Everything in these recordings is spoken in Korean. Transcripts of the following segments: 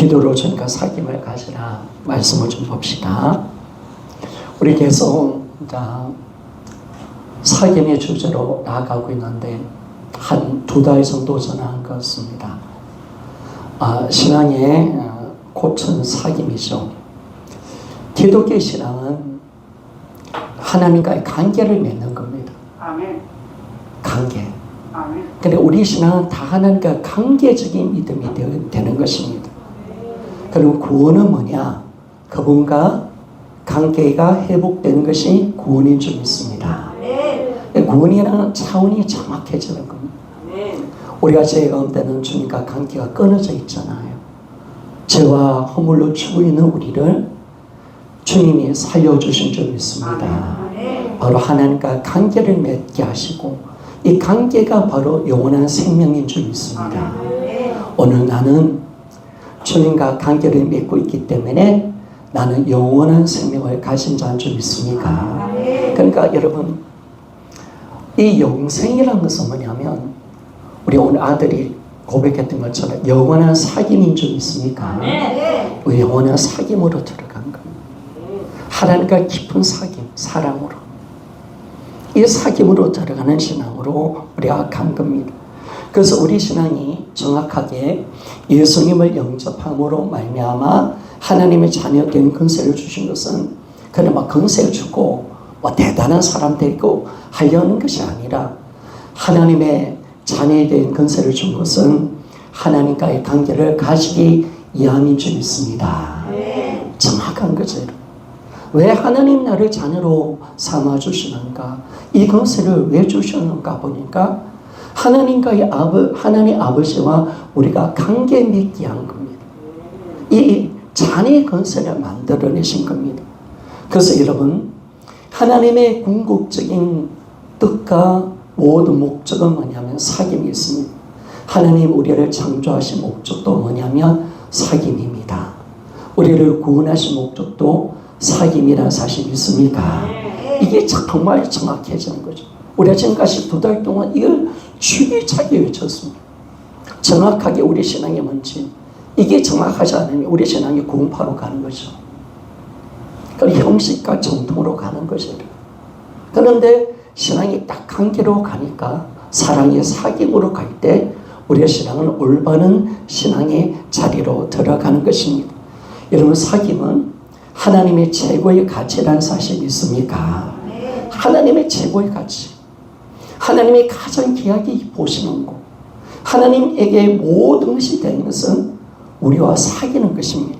기도로 주님과 사귐을 가지라 말씀을 좀 봅시다. 우리 계속 사귐의 주제로 나아가고 있는데 한 2달 정도 전한 것 같습니다. 신앙의 고천 사귐이죠. 기독교 신앙은 하나님과의 관계를 맺는 겁니다. 아멘. 관계. 아멘. 근데 우리 신앙은 다 하나님과 관계적인 믿음이 되는 것입니다. 그리고 구원은 뭐냐? 그분과 관계가 회복되는 것이 구원인 줄 믿습니다. 구원이라는 차원이 정확해지는 겁니다. 우리가 죄 가운데는 주님과 관계가 끊어져 있잖아요. 죄와 허물로 죽어 있는 우리를 주님이 살려주신 줄 믿습니다. 바로 하나님과 관계를 맺게 하시고 이 관계가 바로 영원한 생명인 줄 믿습니다. 오늘 나는 주님과 관계를 맺고 있기 때문에 나는 영원한 생명을 가진 자인 줄 믿습니까? 그러니까 여러분, 이 영생이라는 것은 뭐냐면 우리 오늘 아들이 고백했던 것처럼 영원한 사귐인 줄 믿습니까? 영원한 사귐으로 들어간 겁니다. 하나님과 깊은 사귐, 사랑으로. 이 사귐으로 들어가는 신앙으로 우리가 간 겁니다. 그래서 우리 신앙이 정확하게 예수님을 영접함으로 말미암아 하나님의 자녀된 권세를 주신 것은 그냥 막 권세를 주고 대단한 사람 되고 하려는 것이 아니라 하나님의 자녀에 대한 권세를 준 것은 하나님과의 관계를 가지기 위함인 줄 믿습니다. 정확한 거죠. 왜 하나님 나를 자녀로 삼아주시는가? 이 권세를 왜 주셨는가 보니까 하나님과의 하나님 아버지와 우리가 관계 맺게 한 겁니다. 이 자녀의 권세를 만들어내신 겁니다. 그래서 여러분, 하나님의 궁극적인 뜻과 모든 목적은 뭐냐면 사귐이 있습니다. 하나님 우리를 창조하신 목적도 뭐냐면 사귐입니다. 우리를 구원하신 목적도 사귐이라는 사실 있습니까? 이게 정말 정확해지는 거죠. 우리가 지금까지 2달 동안 이걸 주기차게 외쳤습니다. 정확하게 우리 신앙이 뭔지, 이게 정확하지 않으면 우리 신앙이 구원파로 가는 거죠. 그리고 형식과 정통으로 가는 거죠. 그런데 신앙이 딱 관계로 가니까 사랑의 사귐으로 갈 때 우리의 신앙은 올바른 신앙의 자리로 들어가는 것입니다. 여러분, 사귐은 하나님의 최고의 가치라는 사실 있습니까? 하나님의 최고의 가치. 하나님이 가장 귀하게 보시는 것. 하나님에게 모든 것이 되는 것은 우리와 사귀는 것입니다.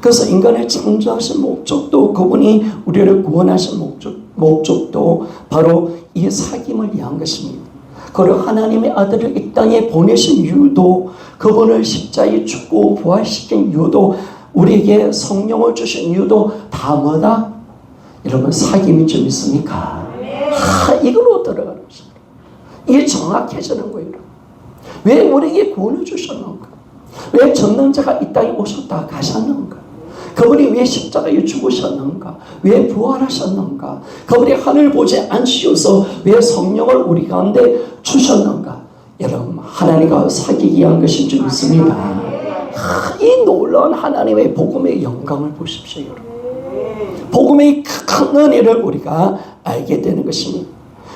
그래서 인간을 창조하신 목적도, 그분이 우리를 구원하신 목적도 바로 이 사귐을 위한 것입니다. 그리고 하나님의 아들을 이 땅에 보내신 이유도, 그분을 십자가에 죽고 부활시킨 이유도, 우리에게 성령을 주신 이유도 다 뭐다? 여러분, 사귐인 줄 믿습니까? 이걸로 들어가는 것입니다. 이게 정확해지는 거예요. 왜 우리에게 구원을 주셨는가? 왜 전능자가 이 땅에 오셨다 가셨는가? 그분이 왜 십자가에 죽으셨는가? 왜 부활하셨는가? 그분이 하늘 보지 않으셔서 왜 성령을 우리 가운데 주셨는가? 여러분, 하나님과 사귀기 위한 것인 줄 믿습니다. 이 놀라운 하나님의 복음의 영광을 보십시오, 여러분. 복음의 큰 은혜를 우리가 알게 되는 것입니다.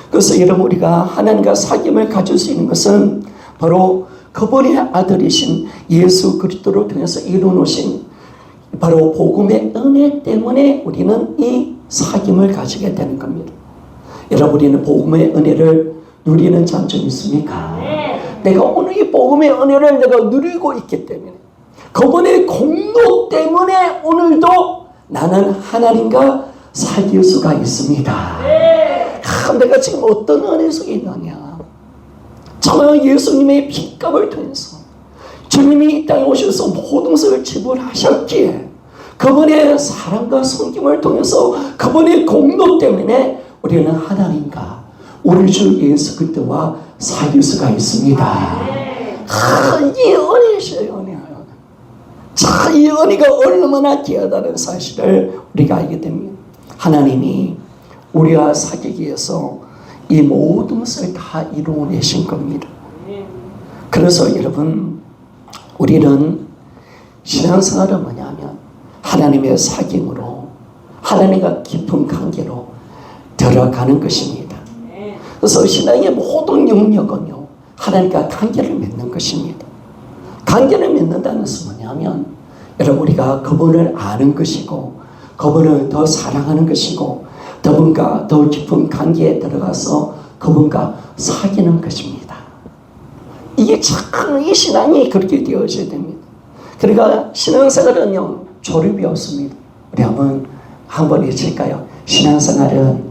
그래서 여러분, 우리가 하나님과 사귐을 가질 수 있는 것은 바로 그분의 아들이신 예수 그리스도를 통해서 이루어놓으신 바로 복음의 은혜 때문에 우리는 이 사귐을 가지게 되는 겁니다. 여러분, 우리는 복음의 은혜를 누리는 자는 있습니까? 내가 오늘 이 복음의 은혜를 내가 누리고 있기 때문에, 그분의 공로 때문에 오늘도 나는 하나님과 사귈 수가 있습니다. 내가 지금 어떤 은혜 속에 있느냐? 정말 예수님의 핏값을 통해서 주님이 이 땅에 오셔서 모든 것을 지불하셨기에 그분의 사랑과 섬김을 통해서 그분의 공로 때문에 우리는 하나님과 우리 주 예수 그리스도와 사귈 수가 있습니다. 이 은혜시에요, 은혜. 자, 이 은혜가 얼마나 귀하다는 사실을 우리가 알게 됩니다. 하나님이 우리와 사귀기 위해서 이 모든 것을 다 이루어내신 겁니다. 그래서 여러분, 우리는 신앙생활은 뭐냐면 하나님의 사귐으로 하나님과 깊은 관계로 들어가는 것입니다. 그래서 신앙의 모든 영역은요 하나님과 관계를 맺는 것입니다. 관계를 맺는다는 것은 뭐냐면 여러분 우리가 그분을 아는 것이고 그분을 더 사랑하는 것이고 그분과 더 깊은 관계에 들어가서 그분과 사귀는 것입니다. 이게 참 이 신앙이 그렇게 되어져야 됩니다. 그러니까 신앙생활은요 졸업이 없습니다. 우리 한번 외칠까요? 신앙생활은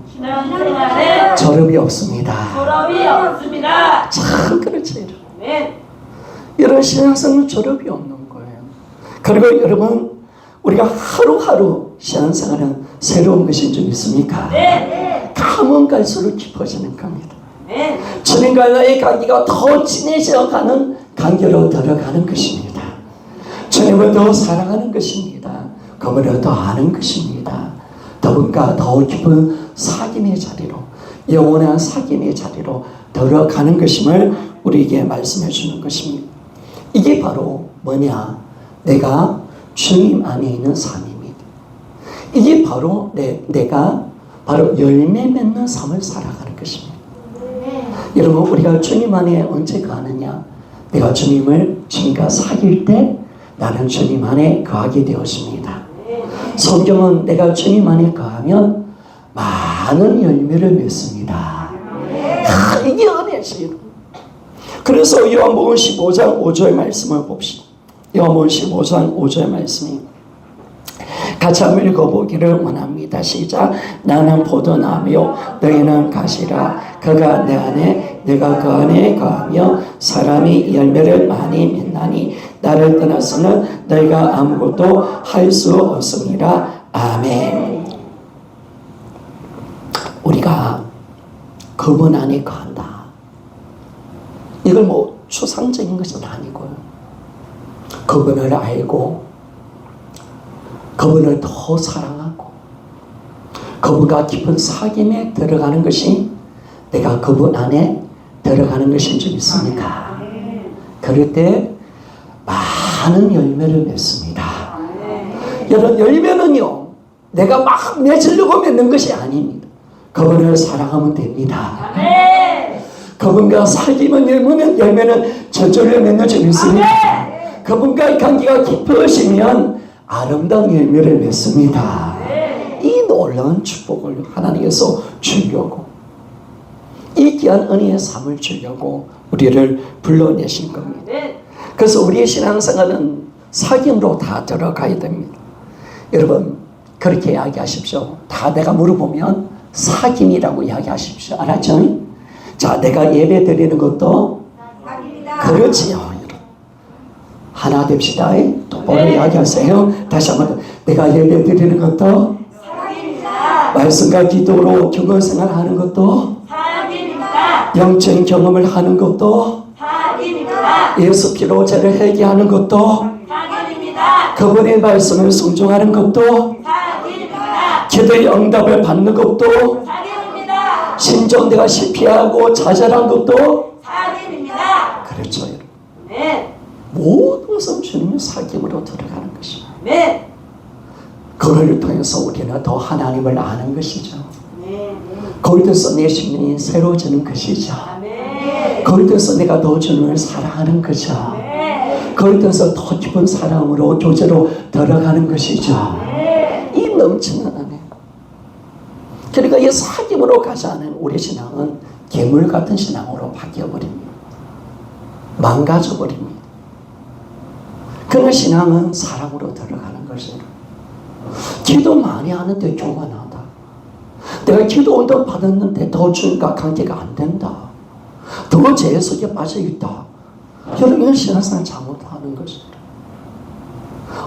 졸업이 없습니다. 졸업이 없습니다. 참 그렇죠. 네. 여러분 신앙생활은 졸업이 없는 거예요. 그리고 여러분 우리가 하루하루 신앙생활은 새로운 것인 줄 믿습니까? 네. 가면 갈수록 깊어지는 겁니다. 네. 주님과의 관계가 더 진해져가는 관계로 들어가는 것입니다. 주님을 더 사랑하는 것입니다. 그분을 더 아는 것입니다. 그분과 더 깊은 사귐의 자리로 영원한 사귐의 자리로 들어가는 것임을 우리에게 말씀해 주는 것입니다. 이게 바로 뭐냐? 내가 주님 안에 있는 삶입니다. 이게 바로 내가 바로 열매 맺는 삶을 살아가는 것입니다. 여러분 우리가 주님 안에 언제 가느냐? 내가 주님과 사귈 때 나는 주님 안에 거하게 되었습니다. 성경은 내가 주님 안에 거하면 많은 열매를 맺습니다. 이게 은혜죠. 그래서 요한복음 15장 5절 말씀을 봅시다. 요한복음 15장 5절 말씀이 같이 한번 읽어보기를 원합니다. 시작. 나는 포도나무요 너희는 가시라. 그가 내 안에 내가 그 안에 거하며 사람이 열매를 많이 맺나니 나를 떠나서는 너희가 아무것도 할 수 없으니라. 아멘. 우리가 그분 안에 거한다. 이걸 뭐 추상적인 것은 아니고요. 그분을 알고 그분을 더 사랑하고 그분과 깊은 사귐에 들어가는 것이 내가 그분 안에 들어가는 것인 줄 믿습니까? 그럴 때 많은 열매를 맺습니다. 여러분 열매는요 내가 막 맺으려고 맺는 것이 아닙니다. 그분을 사랑하면 됩니다. 그분과 사귀면 열매는 저절로 맺는 줄 믿습니까? 그분과의 관계가 깊어지면 아름다운 열매를 맺습니다. 이 놀라운 축복을 하나님께서 주려고 이 귀한 은혜의 삶을 주려고 우리를 불러내신 겁니다. 그래서 우리의 신앙생활은 사귐으로 다 들어가야 됩니다. 여러분 그렇게 이야기하십시오. 다 내가 물어보면 사귐이라고 이야기하십시오. 알았죠? 자 내가 예배 드리는 것도 그렇지요. 하나 됩시다. 똑바로 이야기하세요. 다시 한번 내가 예배 드리는 것도 사랑입니다. 말씀과 기도로 경건생활 하는 것도 사랑입니다. 영적인 경험을 하는 것도 사랑입니다. 예수 피로 죄를 회개하는 것도 사랑입니다. 그분의 말씀을 순종하는 것도 사랑입니다. 기도의 응답을 받는 것도 사랑입니다. 심지어 내가 시피하고 좌절한 것도 사랑입니다. 그렇죠. 여러분. 네. 모든 것은 주님의 사귐으로 들어가는 것입니다. 네. 그걸 통해서 우리는 더 하나님을 아는 것이죠. 네. 그걸 통해서 내 심령이 새로워지는 것이죠. 네. 그걸 통해서 내가 더 주님을 사랑하는 거죠. 네. 그걸 통해서 더 깊은 사랑으로 교제로 들어가는 것이죠. 네. 이 넘치는 은혜. 그러니까 이 사귐으로 가지 않은 우리 신앙은 괴물 같은 신앙으로 바뀌어버립니다. 망가져버립니다. 그러나 신앙은 사랑으로 들어가는 것이에요. 기도 많이 하는데 교만하다. 내가 기도 응답 받았는데 더 주님과 관계가 안 된다. 더 죄 속에 빠져있다. 여러분 이건 신앙생활 잘못하는 것입니다.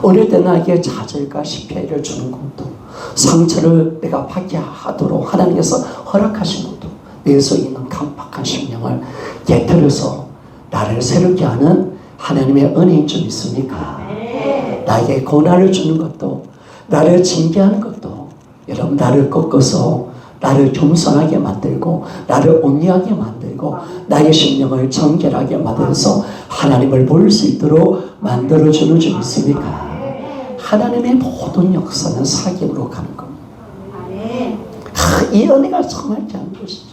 어릴 때 나에게 좌절과 실패를 주는 것도 상처를 내가 받게 하도록 하나님께서 허락하신 것도 내 속에 있는 강팍한 심령을 깨뜨려서 나를 새롭게 하는 하나님의 은혜인 줄 믿습니까? 나에게 고난을 주는 것도 나를 징계하는 것도 여러분 나를 꺾어서 나를 겸손하게 만들고 나를 온유하게 만들고 살리고 나의 심령을 정결하게 만들어서 하나님을 볼 수 있도록 만들어주는 줄 믿습니까? 하나님의 모든 역사는 사귐으로 가는 겁니다. 이 은혜가 정말 귀한 것이죠.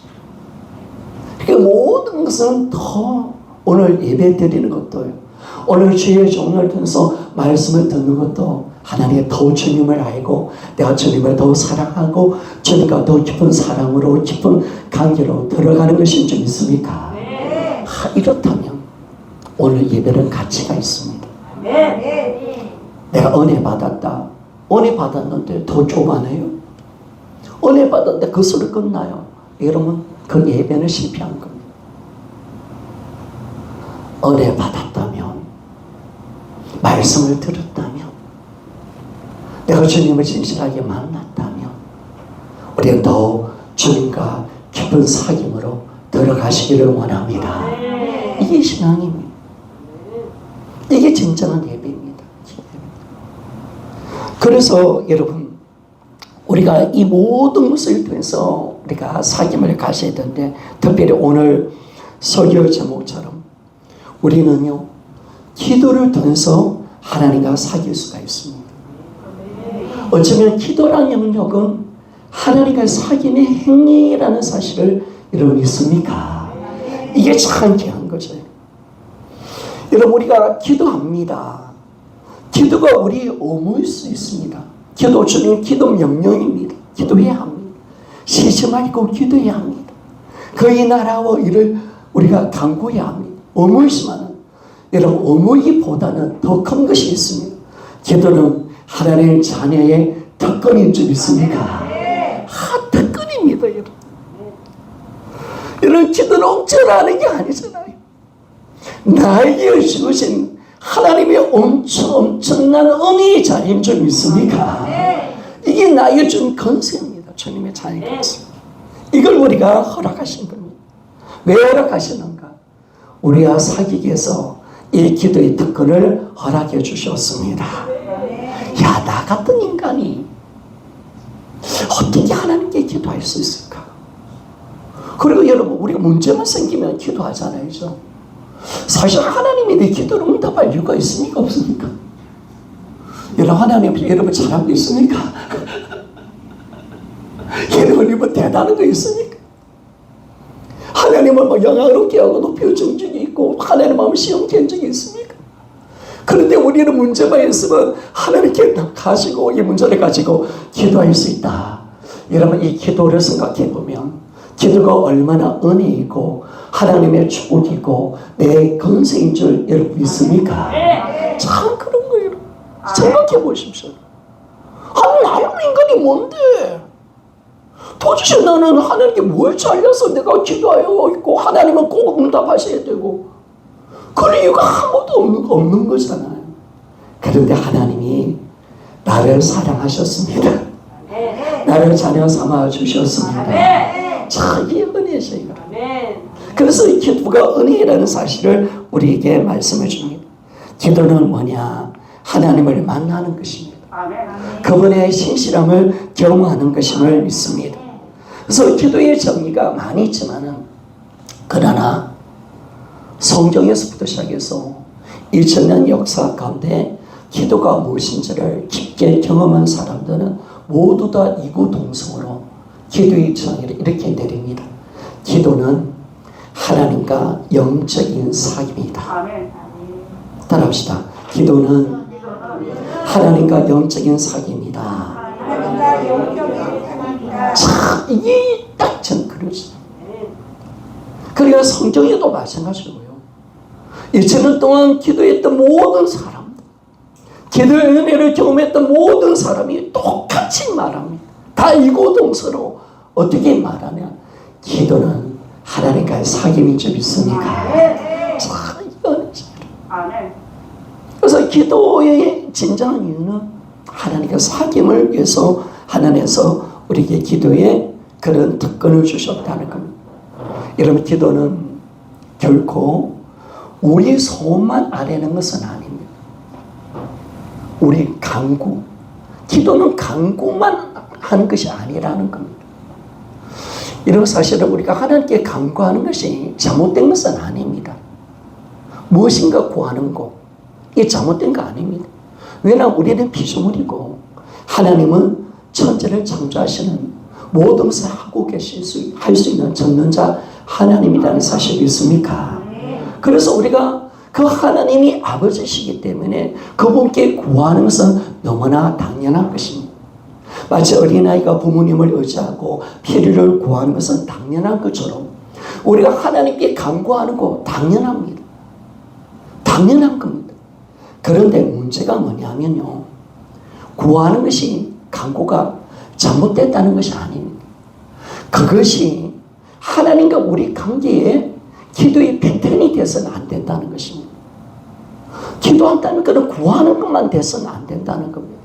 그 모든 것은 더 오늘 예배 드리는 것도 오늘 주의 종을 통해서 말씀을 듣는 것도 하나님의 더 주님을 알고 내가 주님을 더 사랑하고 주님과 더 깊은 사랑으로 깊은 관계로 들어가는 것인 줄 믿습니까? 이렇다면 오늘 예배는 가치가 있습니다. 내가 은혜 받았다. 은혜 받았는데 더 좁아내요. 은혜 받았는데 그 소리 끝나요. 여러분 그 예배는 실패한 겁니다. 은혜 받았다면 말씀을 들었다면 내가 주님을 진실하게 만났다면 우리는 더 주님과 깊은 사귐으로 들어가시기를 원합니다. 이게 신앙입니다. 이게 진정한 예배입니다. 그래서 여러분 우리가 이 모든 것을 통해서 우리가 사귐을 가셔야 되는데 특별히 오늘 설교 제목처럼 우리는요 기도를 통해서 하나님과 사귈 수가 있습니다. 어쩌면 기도라는 영역은 하나님과 사귐의 행위라는 사실을 여러분 믿습니까? 이게 참 귀한 거죠. 여러분 우리가 기도합니다. 기도가 우리 의무일 수 있습니다. 기도 주님 기도 명령입니다. 기도해야 합니다. 쉬지 말고 기도해야 합니다. 그의 나라와 일을 우리가 간구해야 합니다. 의무이지만 여러분 의무이기보다는 더 큰 것이 있습니다. 기도는 하나님의 자녀의 특권인 줄 믿습니까? 특권입니다. 여러분. 여러분 기도는 억지라는 게 아니잖아요. 나에게 주신 하나님의 엄청난 은혜의 자리인 줄 믿습니까? 이게 나에게 준 권세입니다. 주님의 자녀의 권세. 이걸 우리가 허락하신 겁니다. 왜 허락하시는가? 우리와 사귀기 위해서 이 기도의 특권을 허락해 주셨습니다. 야, 나 같은 인간이 어떻게 하나님께 기도할 수 있을까? 그리고 여러분 우리가 문제만 생기면 기도하잖아요. 사실 하나님이 내 기도를 응답할 이유가 있습니까? 없습니까? 여러분 하나님 여러분 잘한 거 있습니까? 여러분이 뭐 대단한 거 있습니까? 하나님을 뭐 영광롭게 하고 높여준 적이 있고 하나님 마음을 시험케 한 적이 있습니까? 그런데 우리는 문제만 있으면 하나님께 가지고 이 문제를 가지고 기도할 수 있다. 여러분 이 기도를 생각해 보면 기도가 얼마나 은혜이고 하나님의 축복이고 내 권세인 줄 여러분 믿습니까? 참 그런 거예요. 생각해 보십시오. 아니 나는 인간이 뭔데? 도대체 나는 하나님께 뭘 잘려서 내가 기도하고 있고 하나님은 꼭 응답하셔야 되고 그런 이유가 아무도 없는 거잖아요. 그런데 하나님이 나를 사랑하셨습니다. 나를 자녀 삼아 주셨습니다. 참 이 은혜죠. 그래서 이 기도가 은혜라는 사실을 우리에게 말씀해 줍니다. 기도는 뭐냐? 하나님을 만나는 것입니다. 그분의 신실함을 경험하는 것임을 믿습니다. 그래서 기도의 정의가 많이 있지만은 그러나 성경에서부터 시작해서 2000년 역사 가운데 기도가 무엇인지를 깊게 경험한 사람들은 모두 다 이구동성으로 기도의 정의를 이렇게 내립니다. 기도는 하나님과 영적인 사귐이다. 따라합시다. 기도는 하나님과 영적인 사귐이다. 자, 이게 딱 전 그렇죠. 그러니까 성경에도 마찬가지고요. 2000년 동안 기도했던 모든 사람, 기도의 은혜를 경험했던 모든 사람이 똑같이 말합니다. 다 이고동서로 어떻게 말하냐? 기도는 하나님과의 사귐인 줄 믿습니까? 자, 이건 그래서 기도의 진정한 이유는 하나님과 사귐을 위해서 하나님께서 우리에게 기도에 그런 특권을 주셨다는 겁니다. 여러분 기도는 결코 우리 소원만 아뢰는 것은 아닙니다. 우리 간구, 기도는 간구만 하는 것이 아니라는 겁니다. 이런 사실은 우리가 하나님께 간구하는 것이 잘못된 것은 아닙니다. 무엇인가 구하는 거, 이게 잘못된 거 아닙니다. 왜냐하면 우리는 피조물이고 하나님은 천지를 창조하시는 모든 것을 하고 할 수 있는 전능자 하나님이라는 사실 믿습니까? 그래서 우리가 그 하나님이 아버지시기 때문에 그분께 구하는 것은 너무나 당연한 것입니다. 마치 어린아이가 부모님을 의지하고 필요를 구하는 것은 당연한 것처럼 우리가 하나님께 간구하는 거 당연합니다. 당연한 겁니다. 그런데 문제가 뭐냐면요, 구하는 것이 간구가 잘못됐다는 것이 아닙니다. 그것이 하나님과 우리 관계에 기도의 패턴이 돼서는 안 된다는 것입니다. 기도한다는 것은 구하는 것만 돼서는 안 된다는 겁니다.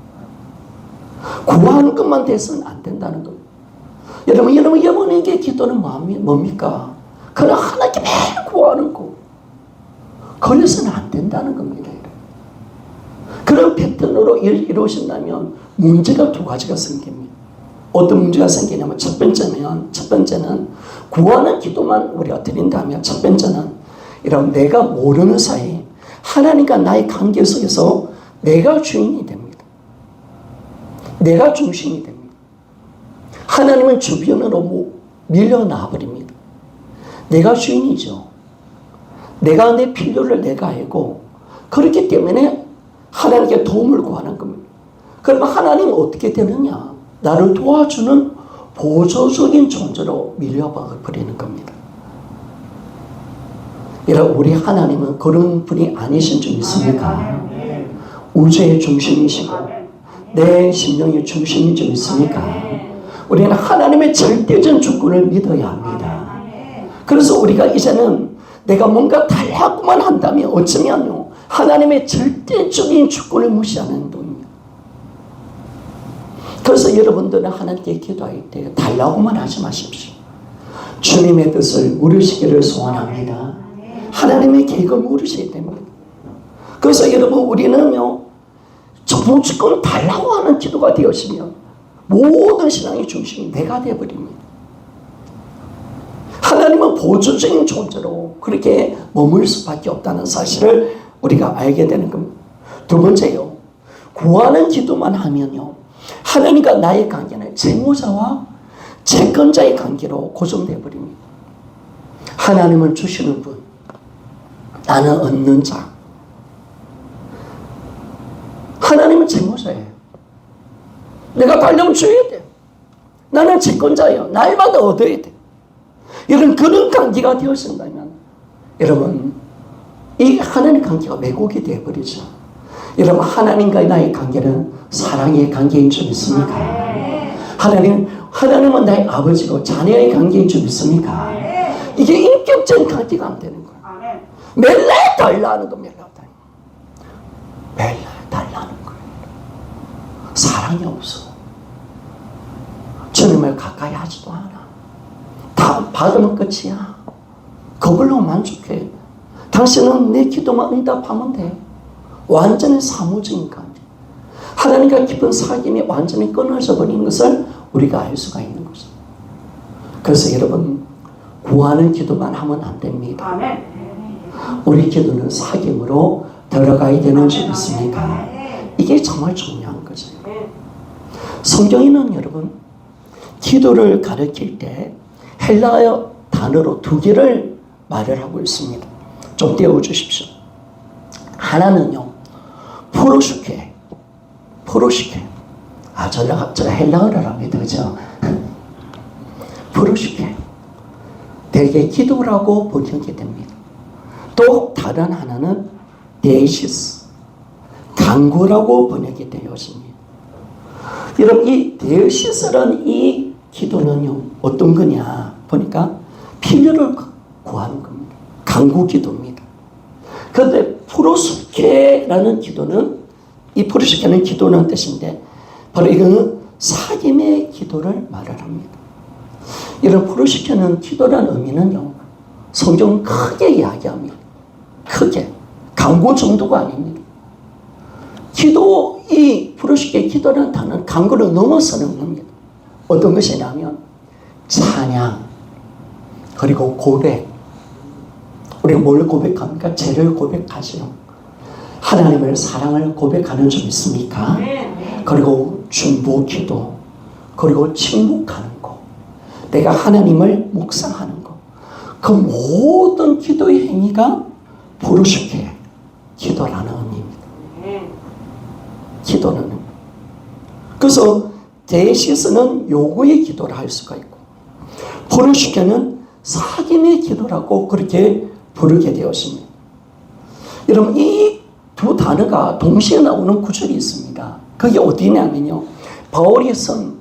구하는 것만 돼서는 안 된다는 겁니다. 여러분 여러분에게 기도는 뭡니까? 그냥 하나님께 매일 구하는 거. 그래서는 안 된다는 겁니다. 그런 패턴으로 이루어진다면 문제가 두 가지가 생깁니다. 어떤 문제가 생기냐면 첫 번째는 구하는 기도만 우리가 드린다면 첫 번째는 이런 내가 모르는 사이 하나님과 나의 관계 속에서 내가 주인이 됩니다. 내가 중심이 됩니다. 하나님은 주변으로 밀려나 버립니다. 내가 주인이죠. 내가 내 필요를 내가 알고 그렇기 때문에 하나님께 도움을 구하는 겁니다. 그러면 하나님은 어떻게 되느냐? 나를 도와주는 보조적인 존재로 밀려버리는 겁니다. 이런 우리 하나님은 그런 분이 아니신 줄 믿습니까? 우주의 중심이시고 내 심령의 중심인 줄 믿습니까? 우리는 하나님의 절대적 주권을 믿어야 합니다. 그래서 우리가 이제는 내가 뭔가 달라고만 한다면 어쩌면요, 하나님의 절대적인 주권을 무시하는 행동입니다. 그래서 여러분들은 하나님께 기도할 때 달라고만 하지 마십시오. 주님의 뜻을 물으시기를 소원합니다. 하나님의 계획을 물으셔야 됩니다. 그래서 여러분 우리는요, 무조건 달라고 하는 기도가 되었으면 모든 신앙의 중심이 내가 되어버립니다. 하나님은 보조적인 존재로 그렇게 머물 수밖에 없다는 사실을 우리가 알게 되는 겁니다. 두 번째요, 구하는 기도만 하면요, 하나님과 나의 관계는 채무자와 채권자의 관계로 고정되어 버립니다. 하나님은 주시는 분, 나는 얻는 자. 하나님은 채무자예요. 내가 달려면 줘야 돼. 나는 채권자예요. 날마다 얻어야 돼. 이런 그런 관계가 되어진다면 여러분, 이 하나님 관계가 왜곡이 되어버리죠. 여러분, 하나님과 나의 관계는 사랑의 관계인 줄 믿습니까? 하나님은 나의 아버지고 자녀의 관계인 줄 믿습니까? 이게 인격적인 관계가 안 되는 거예요. 맨날 달라는 거, 맨날 달라는 거예요. 사랑이 없어. 주님을 가까이 하지도 않아. 다 받으면 끝이야. 그걸로 만족해. 당신은 내 기도만 응답하면 돼. 완전히 사무적인 관계. 하나님과 깊은 사귐이 완전히 끊어져 버린 것을 우리가 알 수가 있는 거죠. 그래서 여러분, 구하는 기도만 하면 안 됩니다. 우리 기도는 사귐으로 들어가야 되는 줄 믿습니까? 이게 정말 중요한 거죠. 성경에는 여러분, 기도를 가르칠 때 헬라어 단어로 두 개를 말을 하고 있습니다. 좀 띄워주십시오. 하나는요, 프로시케. 제가 헬라어를 합니다. 그죠? 프로시케. 대개 기도라고 번역이 됩니다. 또 다른 하나는 데이시스. 간구라고 번역이 되었습니다. 여러분, 이 데이시스라는 이 기도는요, 어떤 거냐 보니까 필요를 구하는 겁니다. 간구 기도입니다. 그런데 프로스케라는 기도는, 이 프로스케는 기도는 뜻인데 바로 이거는 사귐의 기도를 말을 합니다. 이런 프로스케는 기도라는 의미는요, 성경은 크게 이야기합니다. 크게. 간구 정도가 아닙니다. 이 프로스케 기도라는 단어는 간구를 넘어서는 겁니다. 어떤 것이냐면 찬양, 그리고 고백. 우리가 뭘 고백합니까? 죄를 고백하지요. 하나님의 사랑을 고백하는 점 있습니까? 그리고 중보 기도, 그리고 침묵하는 거, 내가 하나님을 묵상하는 거, 그 모든 기도의 행위가 부르짖게 기도라는 의미입니다. 기도는. 그래서 대시스는 요구의 기도를 할 수가 있고, 부르짖게는 사귐의 기도라고 그렇게 부르게 되었습니다. 여러분, 이 두 단어가 동시에 나오는 구절이 있습니다. 그게 어디냐면요, 바울이 쓴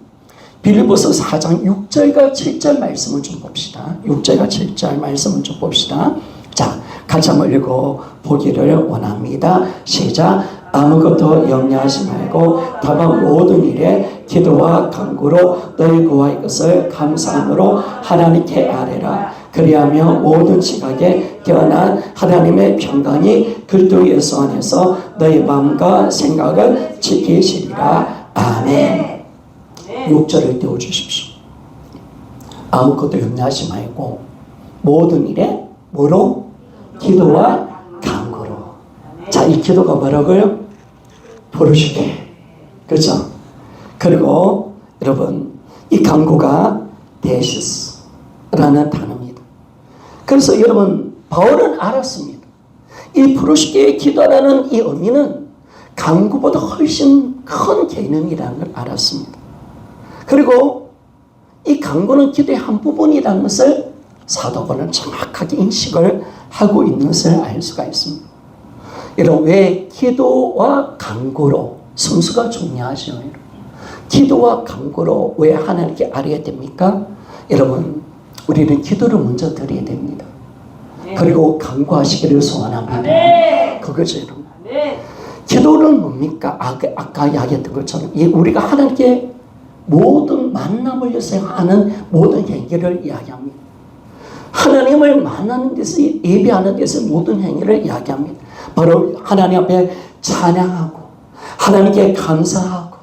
빌립보서 4장 6절과 7절 말씀을 좀 봅시다. 6절과 7절 말씀을 좀 봅시다. 자, 같이 한번 읽어보기를 원합니다. 시작. 아무것도 염려하지 말고 다만 모든 일에 기도와 간구로 너희 구할 것을 감사함으로 하나님께 아뢰라. 그리하며 모든 지각에 뛰어난 하나님의 평강이 그리스도 예수 안에서 너희 마음과 생각을 지키시리라. 아멘. 6절을 띄워주십시오. 아무것도 염려하지 말고 모든 일에 뭐로? 기도와 간구로. 자, 이 기도가 뭐라고요? 부르짖게. 그렇죠? 그리고 여러분, 이 간구가 데시스라는 단어입니다. 그래서 여러분, 바울은 알았습니다. 이 부르짖게 기도라는 이 의미는 간구보다 훨씬 큰 개념이라는 걸 알았습니다. 그리고 이 간구는 기도의 한 부분이라는 것을 사도 바울은 정확하게 인식을 하고 있는 것을 알 수가 있습니다. 여러분, 왜 기도와 간구로 순수가 중요하죠? 여러분. 기도와 간구로 왜 하나님께 아뢰야 됩니까? 여러분, 우리는 기도를 먼저 드려야 됩니다. 그리고 간구하시기를 소원합니다. 그거죠, 여러분. 기도는 뭡니까? 아까 이야기했던 것처럼 우리가 하나님께 모든 만남을 위해서 하는 모든 행위를 이야기합니다. 하나님을 만나는 데서, 예배하는 데서 모든 행위를 이야기합니다. 바로 하나님 앞에 찬양하고 하나님께 감사하고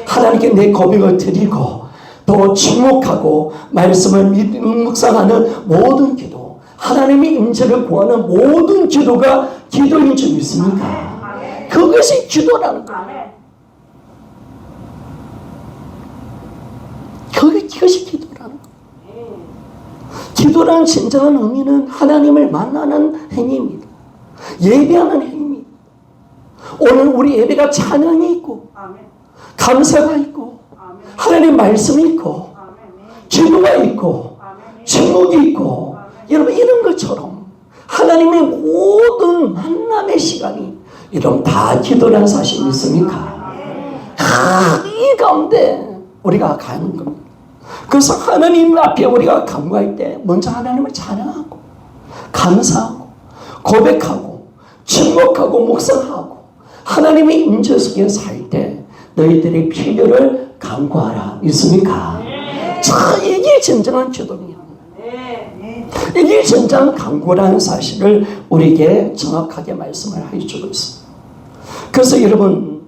하나님께 내 고백을 드리고 또 침묵하고 말씀을 묵상하는 모든 기도, 하나님의 임재를 구하는 모든 기도가 기도인 줄 믿습니까? 그것이 기도라는 거예요. 그것이 기도라는 거예요. 기도라는 진정한 의미는 하나님을 만나는 행위입니다. 예배하는 행위입니다. 오늘 우리 예배가 찬양이 있고 감사가 있고 하나님 말씀이 있고 기도가 있고 침묵이 있고, 여러분, 이런 것처럼 하나님의 모든 만남의 시간이 여러분 다 기도라는 사실이 있습니까? 이 가운데 우리가 가는 겁니다. 그래서 하나님 앞에 우리가 간구할 때 먼저 하나님을 찬양하고 감사하고 고백하고 침묵하고 묵상하고 하나님의 임재 속에 살 때 너희들의 필요를 간구하라. 있습니까? 자, 이게 진정한 기도입니다. 이게 진정한 간구라는 사실을 우리에게 정확하게 말씀을 해주고 있습니다. 그래서 여러분,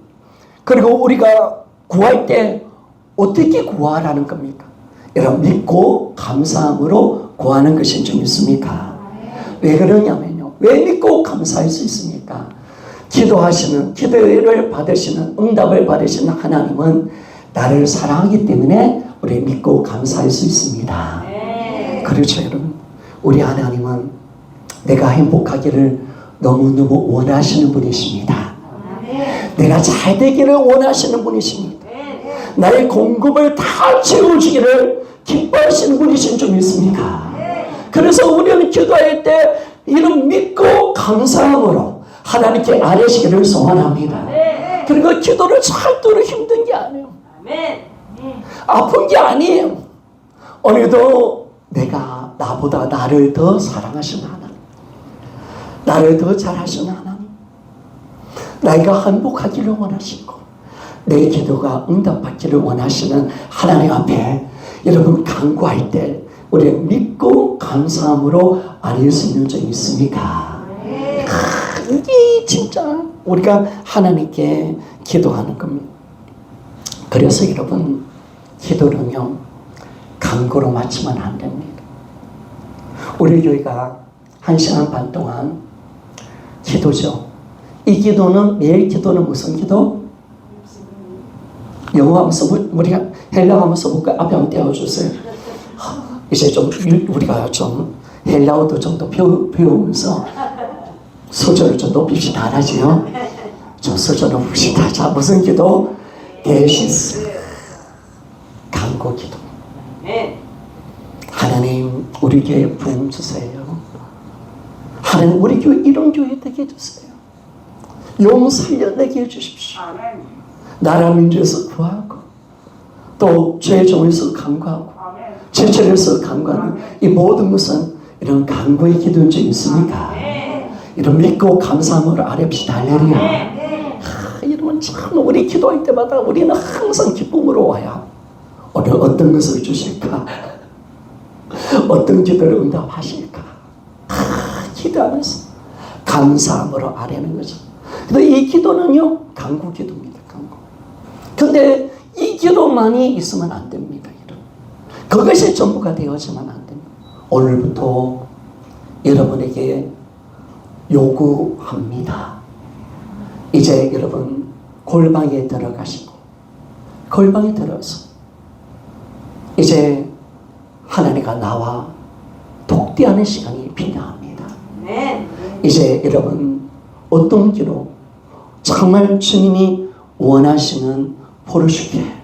그리고 우리가 구할 때 어떻게 구하라는 겁니까? 여러분, 믿고 감사함으로 구하는 것인 줄 믿습니까? 왜 그러냐면요, 왜 믿고 감사할 수 있습니까? 기도를 받으시는, 응답을 받으시는 하나님은 나를 사랑하기 때문에 우리 믿고 감사할 수 있습니다. 그렇죠, 여러분. 우리 하나님은 내가 행복하기를 너무너무 원하시는 분이십니다. 내가 잘 되기를 원하시는 분이십니다. 나의 공급을 다 채워주기를 기뻐하시는 분이신 줄 믿습니까? 그래서 우리는 기도할 때 이런 믿고 감사함으로 하나님께 아뢰시기를 소원합니다. 그리고 기도를 절대로 힘든 게 아니에요. 아픈 게 아니에요. 오늘도 내가 나보다 나를 더 사랑하시는 하나님, 나를 더 잘하시는 하나님, 나이가 행복하기를 원하시고 내 기도가 응답받기를 원하시는 하나님 앞에 여러분 간구할 때 우리 믿고 감사함으로 아뢰 수 있는 점이 있습니까? 이게 진짜 우리가 하나님께 기도하는 겁니다. 그래서 여러분, 기도는요 간구로 마치면 안 됩니다. 우리 교회가 1시간 반 동안 기도죠. 이 기도는 매일 기도는 무슨 기도? 영어 한번 써볼, 우리가 헬라어 한번 써볼까? 앞에 한번 떼어주세요. 이제 좀 우리가 좀 헬라어도 좀 더 배우면서 소절을 좀 높입시다. 알았지요? 좀 소절 높입시다. 자, 무슨 기도? 데시스. 간구 기도. 하나님, 우리 교회 부흥 주세요. 하나님, 우리 교회 이런 교회 되게 해주세요. 영 살려내게 해주십시오. 나라 민주에서 구하고 또 죄 종에서 간구하고 제철에서 간구하는 이 모든 것은 이런 간구의 기도인 줄 있습니까? 이런 믿고 감사함으로 아뢰시다. 할렐루야. 이러면 참 우리 기도할 때마다 우리는 항상 기쁨으로 와요. 오늘 어떤 것을 주실까? 어떤 기도를 응답하실까? 기도하면서 감사함으로 아뢰는 거죠. 근데 이 기도는요, 간구 기도입니다. 간구. 근데 이 기도만이 있으면 안 됩니다. 그것이 전부가 되어지면 안 됩니다. 오늘부터 여러분에게 요구합니다. 이제 여러분 골방에 들어가시고 골방에 들어서 이제 하나님과 나와 독대하는 시간이 필요합니다. 이제 여러분 어떤 기로 정말 주님이 원하시는 포르쉐케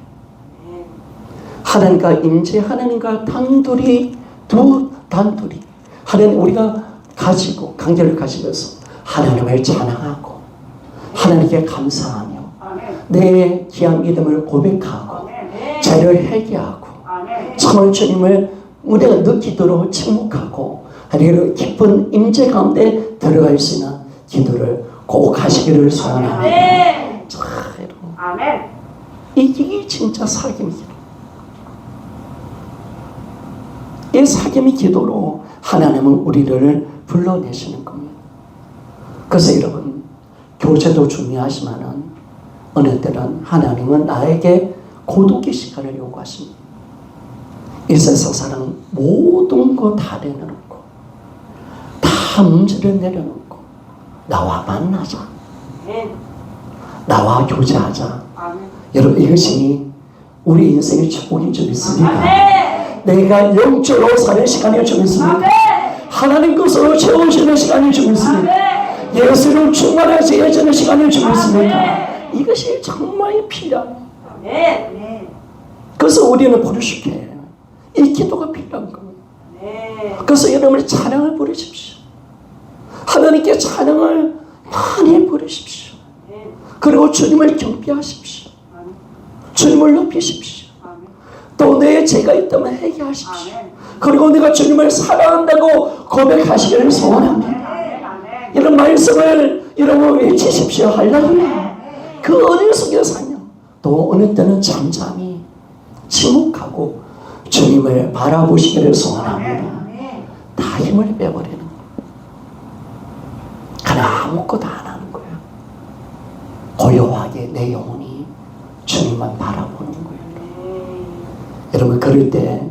하나님과 임재 하나님과 단둘이 하나님 우리가 가지고 관계를 가지면서 하나님을 찬양하고 하나님께 감사하며 내 귀한 믿음을 고백하고 죄를 회개하고 정말 주님을 우리가 느끼도록 침묵하고 하나님의 깊은 임재 가운데 들어갈 수 있는 기도를 꼭 하시기를 소원합니다. 자, 여러분, 이게 진짜 사귐 기도. 이 사귐의 기도로 하나님은 우리를 불러내시는 겁니다. 그래서 여러분 교제도 중요하지만은 어느 때는 하나님은 나에게 고독의 시간을 요구하십니다. 이 세상 사람은 모든 거 다 내려놓고 다 문제를 내려놓고 나와 만나자. 나와 교제하자. 여러분 이것이 우리 인생의 축복인 줄 믿습니까? 내가 영적으로 사는 시간이 좀 있습니다. 하나님 것으로 채우시는 시간이 좀 있습니다. 예수를 충만해서 예전의 시간이 좀 있습니다. 이것이 정말 필요합니다. 그래서 우리는 부르시게 이 기도가 필요한 겁니다. 그래서 여러분이 찬양을 부르십시오. 하나님께 찬양을 많이 부르십시오. 그리고 주님을 경배하십시오. 주님을 높이십시오. 또 내 죄가 있다면 회개하십시오. 그리고 내가 주님을 사랑한다고 고백하시기를 소원합니다. 이런 말씀을 여러분 외치십시오. 할렐루야. 그 은혜 속에서요. 또 어느 때는 잠잠히 침묵하고 주님을 바라보시기를 소원합니다. 다 힘을 빼버리는 거예요. 그냥 아무것도 안 하는 거예요. 고요하게 내 영혼이 주님만 바라보는 거예요. 여러분 그럴 때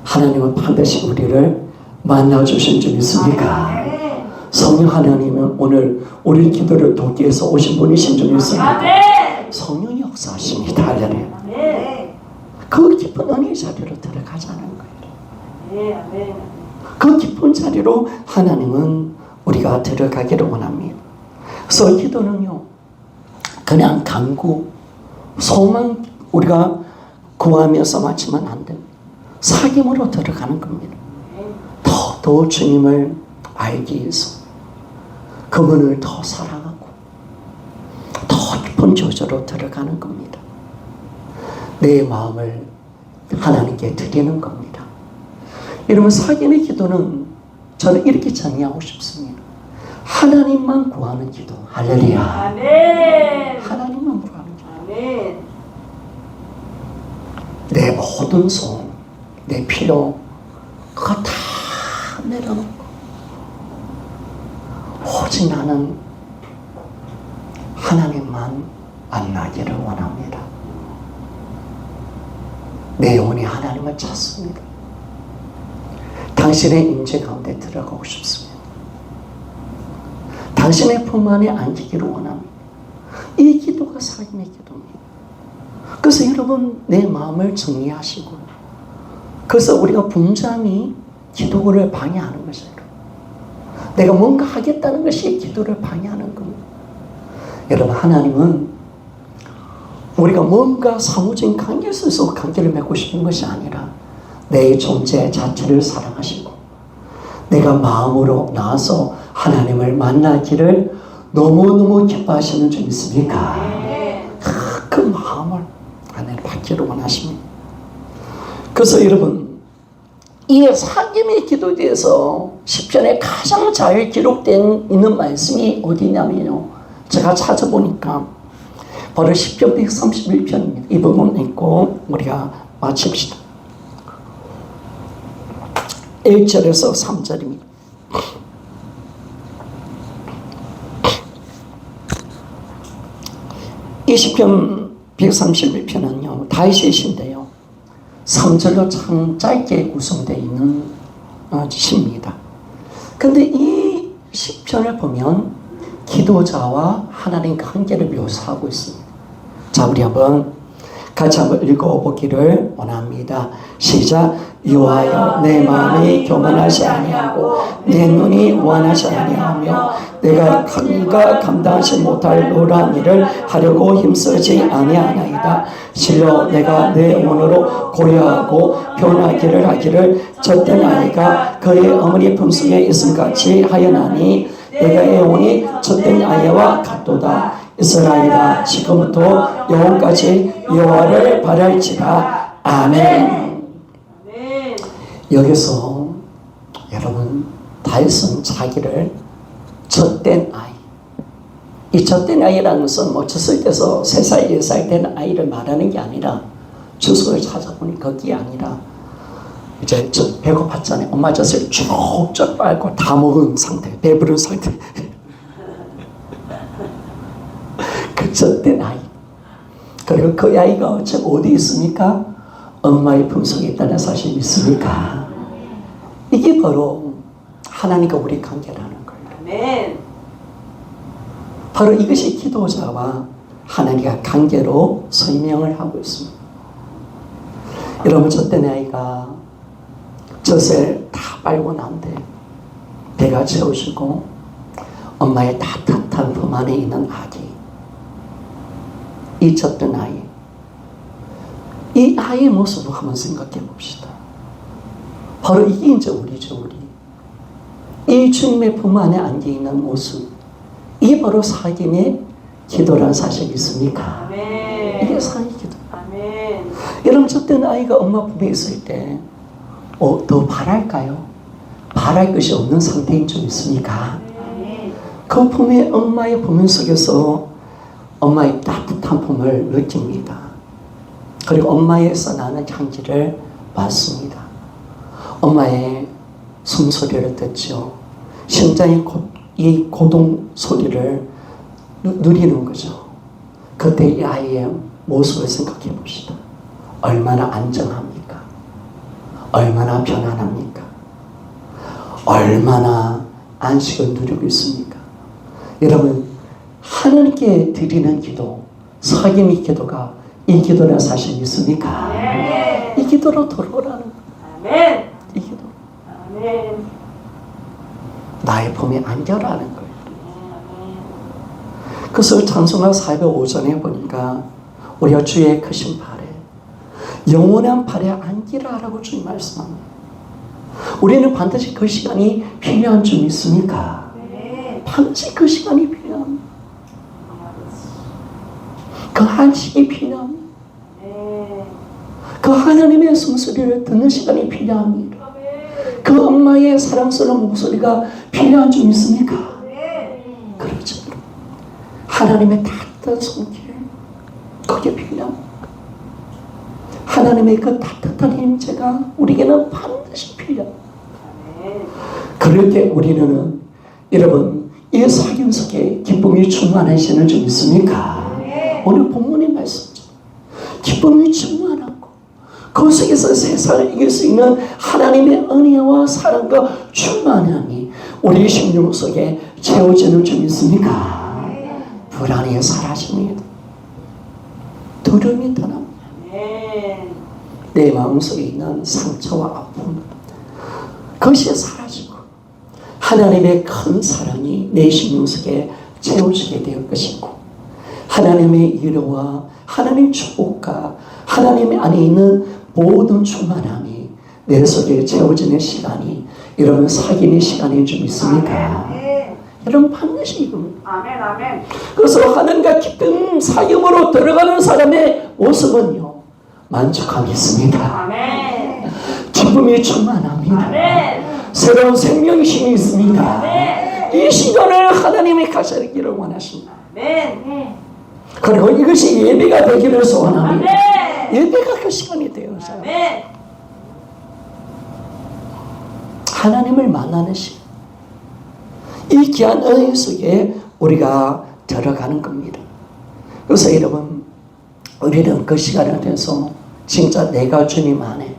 하나님은 반드시 우리를 만나주신 줄 믿습니까? 성령 하나님은 오늘 우리 기도를 돕기 위해서 오신 분이신 줄 믿습니까? 성령이 역사하십니다. 할렐루야. 그 깊은 은혜의 자리로 들어가자는 거예요. 그 깊은 자리로 하나님은 우리가 들어가기를 원합니다. 그래서 기도는요 그냥 간구 소망 우리가 구하면서 마치면 안 됩니다. 사귐으로 들어가는 겁니다. 더 주님을 알기 위해서 그분을 더 사랑하고 더 깊은 조절로 들어가는 겁니다. 내 마음을 하나님께 드리는 겁니다. 여러분 사귐의 기도는 저는 이렇게 정의하고 싶습니다. 하나님만 구하는 기도. 할렐루야. 하나님만 구하는 기도. 내 모든 소원, 내 필요 그거 다 내려놓고 오직 나는 하나님만 만나기를 원합니다. 내 영혼이 하나님을 찾습니다. 당신의 임재 가운데 들어가고 싶습니다. 당신의 품 안에 안기기를 원합니다. 이 기도가 사귐의 기도입니다. 그래서 여러분 내 마음을 정리하시고, 그래서 우리가 분장이 기도를 방해하는 것이에요. 내가 뭔가 하겠다는 것이 기도를 방해하는 겁니다. 여러분, 하나님은 우리가 뭔가 사무적인 관계에 있어서 관계를 맺고 싶은 것이 아니라 내 존재 자체를 사랑하시고 내가 마음으로 나와서 하나님을 만나기를 너무너무 기뻐하시는 줄 믿습니까? 그 마음을 하나님 받기를 원하십니다. 그래서 여러분, 이 사귐의 기도에 대해서 시편에 가장 잘 기록된 있는 말씀이 어디냐면요, 제가 찾아보니까 바로 시편 131편입니다. 이 부분 읽고 우리가 마칩시다. 1절에서 3절입니다. 이 시편 131편은요 다윗의 시인데요 3절로 참 짧게 구성되어 있는 시입니다. 그런데 이 시편을 보면 기도자와 하나님 관계를 묘사하고 있습니다. 자, 우리 한번 같이 한번 읽어보기를 원합니다. 시작. 여호와여, 내 마음이 교만하지 아니하고 내 눈이 완하지 아니하며 내가 감히가 감당하지 못할 노란 일을 하려고 힘쓰지 아니하나이다. 실로 내가 내 온으로 고려하고 변하기를 하기를 젖된 아이가 그의 어머니 품속에 있음같이 하였나니 내가 애원이 젖된 아이와 같도다. 이스라엘아, 지금부터 영원까지 여호와를 바랄지라. 아멘. 여기서 여러분, 다윗은 자기를 젖된 아이, 이 젖된 아이라는 것은 뭐 젖을 때서 3살, 4살 된 아이를 말하는 게 아니라, 주소를 찾아보니 거기 아니라 이제 배고팠잖아요. 엄마 젖을 쭉쭉 빨고 다 먹은 상태, 배부른 상태. 그 젖된 아이. 그리고 그 아이가 지금 어디 있습니까? 엄마의 품속에 있다는 사실 믿습니까? 이게 바로 하나님과 우리 관계라는 거예요. 아멘. 바로 이것이 기도자와 하나님과 관계로 설명을 하고 있습니다. 여러분, 젖된 아이가 젖을 다 빨고 난 뒤 배가 채워지고 엄마의 따뜻한 품 안에 있는 아기, 이 젖된 아이, 이 아이의 모습을 한번 생각해 봅시다. 바로 이게 이제 우리죠, 우리. 이 주님의 품 안에 안겨 있는 모습, 이게 바로 사귐의 기도라는 사실이 있습니까? 아멘. 이게 사귐의 기도. 아멘. 여러분, 젖된 아이가 엄마 품에 있을 때 더 바랄까요? 바랄 것이 없는 상태인 줄 믿습니까? 아멘. 그 품에, 엄마의 품 속에서 엄마의 따뜻한 품을 느낍니다. 그리고 엄마에서 나는 향기를 맡습니다. 엄마의 숨소리를 듣죠. 심장의 이 고동 소리를 누리는 거죠. 그때 이 아이의 모습을 생각해 봅시다. 얼마나 안정합니까? 얼마나 편안합니까? 얼마나 안식을 누리고 있습니까? 여러분, 하나님께 드리는 기도, 사귐의 기도가 이 기도라는 사실 있습니까? 아멘. 이 기도로 돌아오라는 거예요. 아멘. 이 기도. 아멘. 나의 품에 안겨라는 거예요. 그래서 찬송가 405전에 보니까 우리가 주의 크신 발에, 영원한 발에 안기라라고 주님 말씀합니다. 우리는 반드시 그 시간이 필요한 줄 믿습니까? 네. 반드시 그 시간이 필요합니다. 그 안식이 필요합니다. 네. 그 하나님의 숨소리를 듣는 시간이 필요합니다. 그 엄마의 사랑스러운 목소리가 필요한 줄 믿습니까? 네. 그렇죠. 하나님의 따뜻한 손길, 그게 필요합니다. 하나님의 그 따뜻한 임재가 우리에게는 반드시 필요합니다. 아멘. 그럴 때 우리는, 여러분, 이 사귐 속에 기쁨이 충만하시는 줄 믿습니까? 네. 오늘 본문의 말씀처럼 기쁨이 충만하고 그 속에서 세상을 이길 수 있는 하나님의 은혜와 사랑과 충만함이 우리 심령 속에 채워지는 줄 믿습니까? 불안이 사라집니다. 두려움이 떠납니다. 내 마음속에 있는 상처와 아픔, 그것이 사라지고 하나님의 큰 사랑이 내 심령 속에 채워지게 될 것이고, 하나님의 위로와 하나님의 축복과 하나님 안에 있는 모든 충만함이 내 속에 채워지는 시간이 여러분 사귐의 시간인 줄 믿습니까? 여러분 반드시 이겁니다. 아멘, 아멘. 그래서 하나님과 깊은 사귐으로 들어가는 사람의 모습은요, 만족함이 있습니다. 아멘. 기쁨이 충만합니다. 아멘. 새로운 생명심이 있습니다. 아멘. 이 시간을 하나님이 가져가기를 원하십니다. 아멘. 그리고 이것이 예배가 되기를 소원합니다. 아멘. 예배가 그 시간이 되어서 아멘. 하나님을 만나는 시간, 이 귀한 은혜 속에 우리가 들어가는 겁니다. 그래서 여러분, 우리는 그 시간에 대해서 진짜 내가 주님 안에,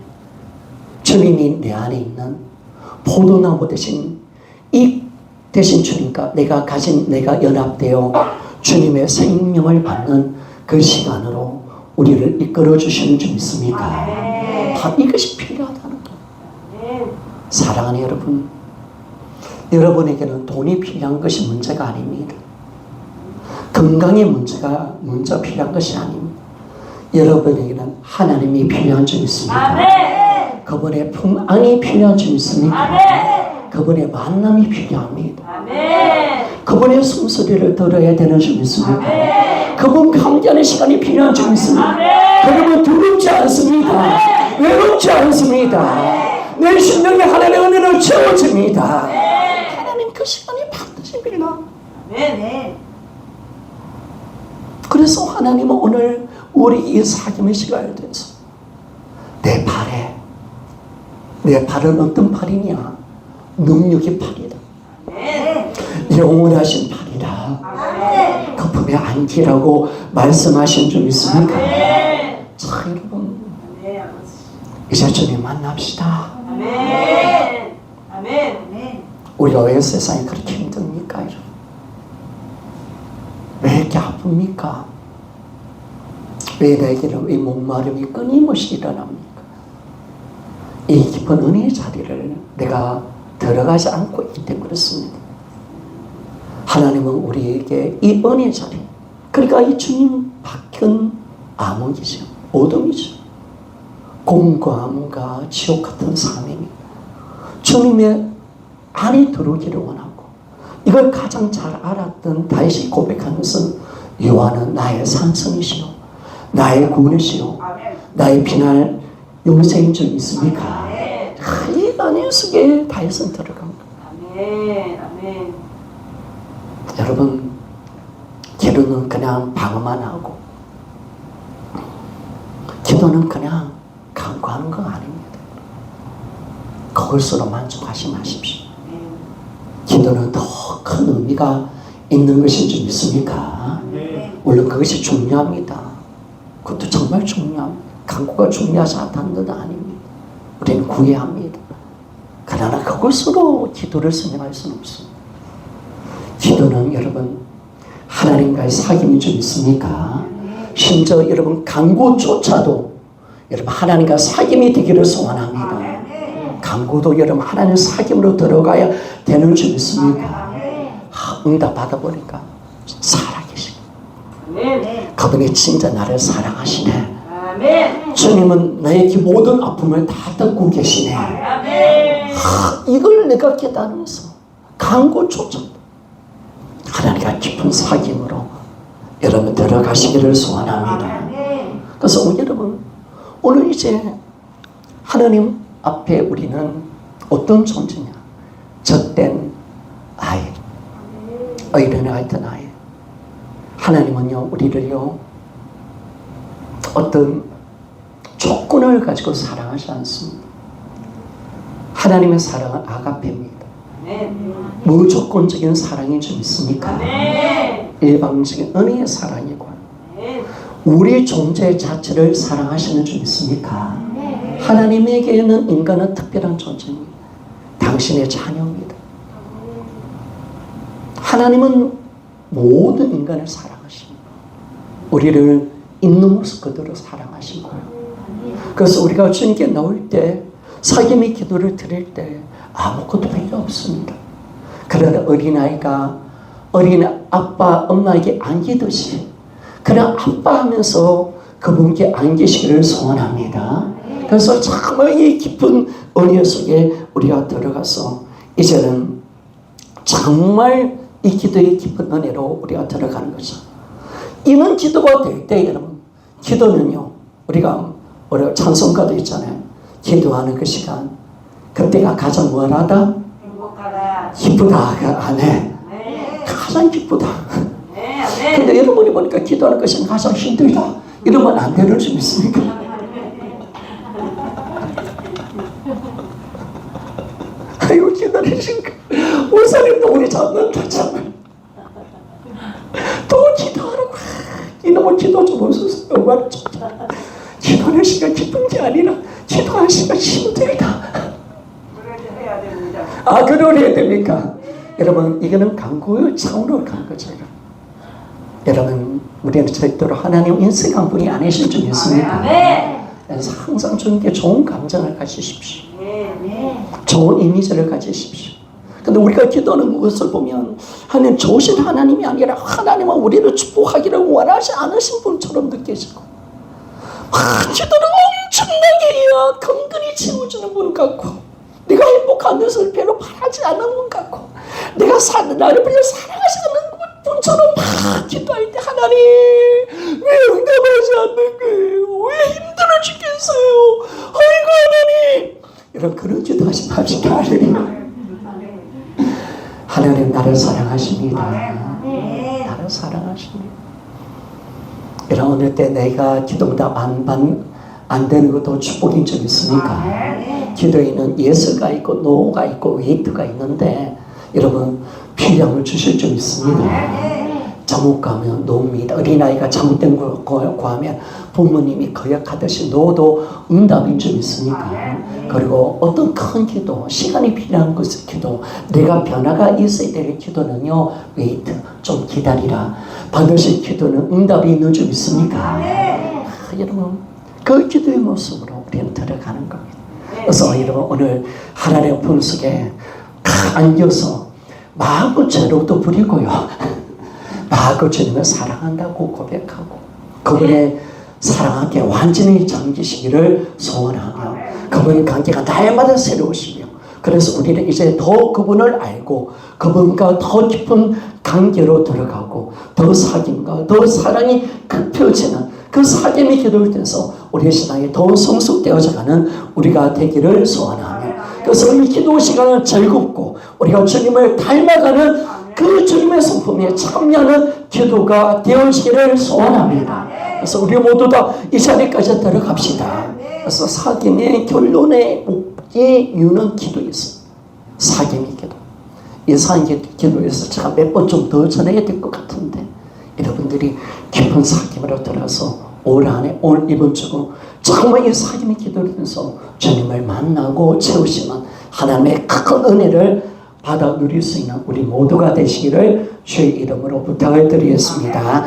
주님이 내 안에 있는 포도나무 대신 이 대신 주님과 내가 가진, 내가 연합되어 주님의 생명을 받는 그 시간으로 우리를 이끌어 주시는 줄 믿습니까? 이것이 필요하다는 거예요. 사랑하는 여러분, 여러분에게는 돈이 필요한 것이 문제가 아닙니다. 건강의 문제가 먼저 필요한 것이 아닙니다. 여러분에게는 하나님이 필요한 줄 믿습니까? 아멘. 그분의 평안이 필요한 줄 믿습니까? 아멘. 그분의 만남이 필요합니다. 아멘. 그분의 숨소리를 들어야 되는 줄 믿습니까? 아멘. 그분과 함께하는 시간이 필요한 줄 믿습니까? 아멘. 여러분 두렵지 않습니다. 외롭지 않습니다. 내 심령에 하나님의 은혜를 채워집니다. 하나님 그 시간이 반드시 필요합니다. 아멘. 그래서 하나님은 오늘 우리 이 사귐의 시간에 대해서 내 발은 어떤 발이냐? 능력의 발이다. 영원하신 발이다. 그 품에 안기라고 말씀하신 줄 믿습니까? 자, 여러분, 이제 주님 만납시다. 아멘. 아멘. 우리가 왜 세상이 그렇게 힘듭니까? 여러분? 왜 이렇게 아픕니까? 왜 내게는 이 목마름이 끊임없이 일어납니까? 이 깊은 은혜의 자리를 내가 들어가지 않고 있기 때문에 그렇습니다. 하나님은 우리에게 이 은혜의 자리, 그러니까 이 주님 밖은 암흑이죠. 어둠이죠. 공고함과 지옥 같은 삶입니다. 주님의 안에 들어오기를 원하고, 이걸 가장 잘 알았던 다윗이 고백한 것은 여호와는 나의 산성이시요 나의 구원이시요 나의 피날 용세인 줄 믿습니까? 이 은혜 속에 다윗은 들어갑니다. 아멘. 여러분, 기도는 그냥 방어만 하고 기도는 그냥 간구하는 거 아닙니다. 그것으로 만족하지 마십시오. 기도는 더 큰 의미가 있는 것인 줄 믿습니까? 물론 그것이 중요합니다. 그것도 정말 중요합니다. 간구가 중요하지 않다는 건 아닙니다. 우리는 구해야 합니다. 그러나 그것으로 기도를 설명할 수는 없습니다. 기도는 여러분 하나님과의 사귐인 줄 믿습니까? 심지어 여러분 간구조차도 여러분 하나님과 사귐이 되기를 소원합니다. 간구도 여러분 하나님 사귐으로 들어가야 되는 줄 믿습니까? 응답 받아보니까 살아계시고 그분이 진짜 나를 사랑하시네. 주님은 나의 모든 아픔을 다 듣고 계시네. 이걸 내가 깨달으면서 간구조차 하나님과 깊은 사귐으로 여러분 들어가시기를 소원합니다. 그래서 여러분 오늘 이제 하나님 앞에 우리는 어떤 존재냐? 젖된 아이, 어린아이 같은 아이. 하나님은요 우리를요 어떤 조건을 가지고 사랑하지 않습니다. 하나님의 사랑은 아가페입니다. 무조건적인 사랑인 줄 믿습니까? 일방적인 은혜의 사랑이고 우리 존재 자체를 사랑하시는 줄 믿습니까? 하나님에게는 인간은 특별한 존재입니다. 당신의 자녀입니다. 하나님은 모든 인간을 사랑하십니다. 우리를 있는 모습 그대로 사랑하신 거예요. 그래서 우리가 주님께 나올 때, 사귐의 기도를 드릴 때 아무것도 필요 없습니다. 그러나 어린아이가 어린 아빠, 엄마에게 안기듯이 그냥 아빠 하면서 그분께 안기시기를 소원합니다. 그래서 정말 이 깊은 은혜 속에 우리가 들어가서 이제는 정말 이 기도의 깊은 은혜로 우리가 들어가는 거죠. 이런 기도가 될 때 여러분, 기도는요, 우리가 찬송가도 있잖아요. 기도하는 그 시간, 그때가 가장 뭐하다? 기쁘다가 안에 가장 기쁘다. 근데 여러분이 보니까 기도하는 것이 가장 힘들다, 이러면 안 되는 줄 믿습니까? 아이고 기다리신가. 목사님도 우리 잡는다 정말. 또 기도하라고. 이놈의 기도 좀 없어서 얼마나 좋다. 기도하는 시간 기쁜 게 아니라 기도하는 시간 힘들다. 아, 그러려야 됩니까? 여러분, 이거는 강구의 차원으로 간 거죠. 여러분, 우리는 절대로 하나님 인색한 분이 아니신 줄 믿습니다. 그래서 항상 주님께 좋은 감정을 가지십시오. 좋은 이미지를 가지십시오. 근데 우리가 기도하는 것을 보면 하나님 좋으신 하나님이 아니라 하나님은 우리를 축복하기를 원하지 않으신 분처럼 느껴지고, 기도를 엄청나게 건강히 채워주는 분 같고, 내가 행복한 것을 별로 바라지 않는 분 같고, 내가 나를 별로 사랑하지 않는 분처럼 막 기도할 때 하나님 왜 응답하지 않는 거예요? 왜 힘들어 죽겠어요? 아이고 하나님, 이런 그런 기도하지 맙시다. 하나님 나를 사랑하십니다. 나를 사랑하십니다. 이런 어느 때 내가 기도보다 안 되는 것도 축복인 줄 믿습니까? 기도에는 예스가 있고 노가 있고 웨이트가 있는데 여러분 필요함을 주실 줄 믿습니다. 잘못 가면 노입니다. 어린아이가 잘못된 걸 구하면 부모님이 거역하듯이 노도 응답인 줄 믿습니까? 그리고 어떤 큰 기도, 시간이 필요한 것을 기도, 내가 변화가 있어야 될 기도는요, 웨이트, 좀 기다리라. 받으실 기도는 응답이 있는 줄 믿습니까? 여러분, 그 기도의 모습으로 우리는 들어가는 겁니다. 그래서 여러분 오늘 하나님의 품 속에 안겨서 마음껏 죄로도 부리고요, 마음껏 주님을 사랑한다고 고백하고 그분의 사랑하게 완전히 잠기시기를 소원하며, 그분의 관계가 날마다 새로우시며, 그래서 우리는 이제 더 그분을 알고 그분과 더 깊은 관계로 들어가고 더 사귐과 더 사랑이 급혀지는 그 사귐의 기도를 통해서 우리의 신앙이 더 성숙되어져가는 우리가 되기를 소원하며, 그래서 이 기도 시간을 즐겁고 우리가 주님을 닮아가는 그 주님의 성품에 참여하는 기도가 되어지기를 소원합니다. 그래서 우리 모두 다 이 자리까지 들어갑시다. 그래서 사귐의 결론의 이유는 기도였습니다. 사귐의 기도. 이 사귐의 기도에서 제가 몇 번 좀 더 전해야 될 것 같은데, 여러분들이 깊은 사귐으로 들어서 올 한해, 올 이번 주 정말 이 사귐의 기도를 통해서 주님을 만나고 채우시는 하나님의 큰 은혜를 받아 누릴 수 있는 우리 모두가 되시기를 주의 이름으로 부탁을 드리겠습니다.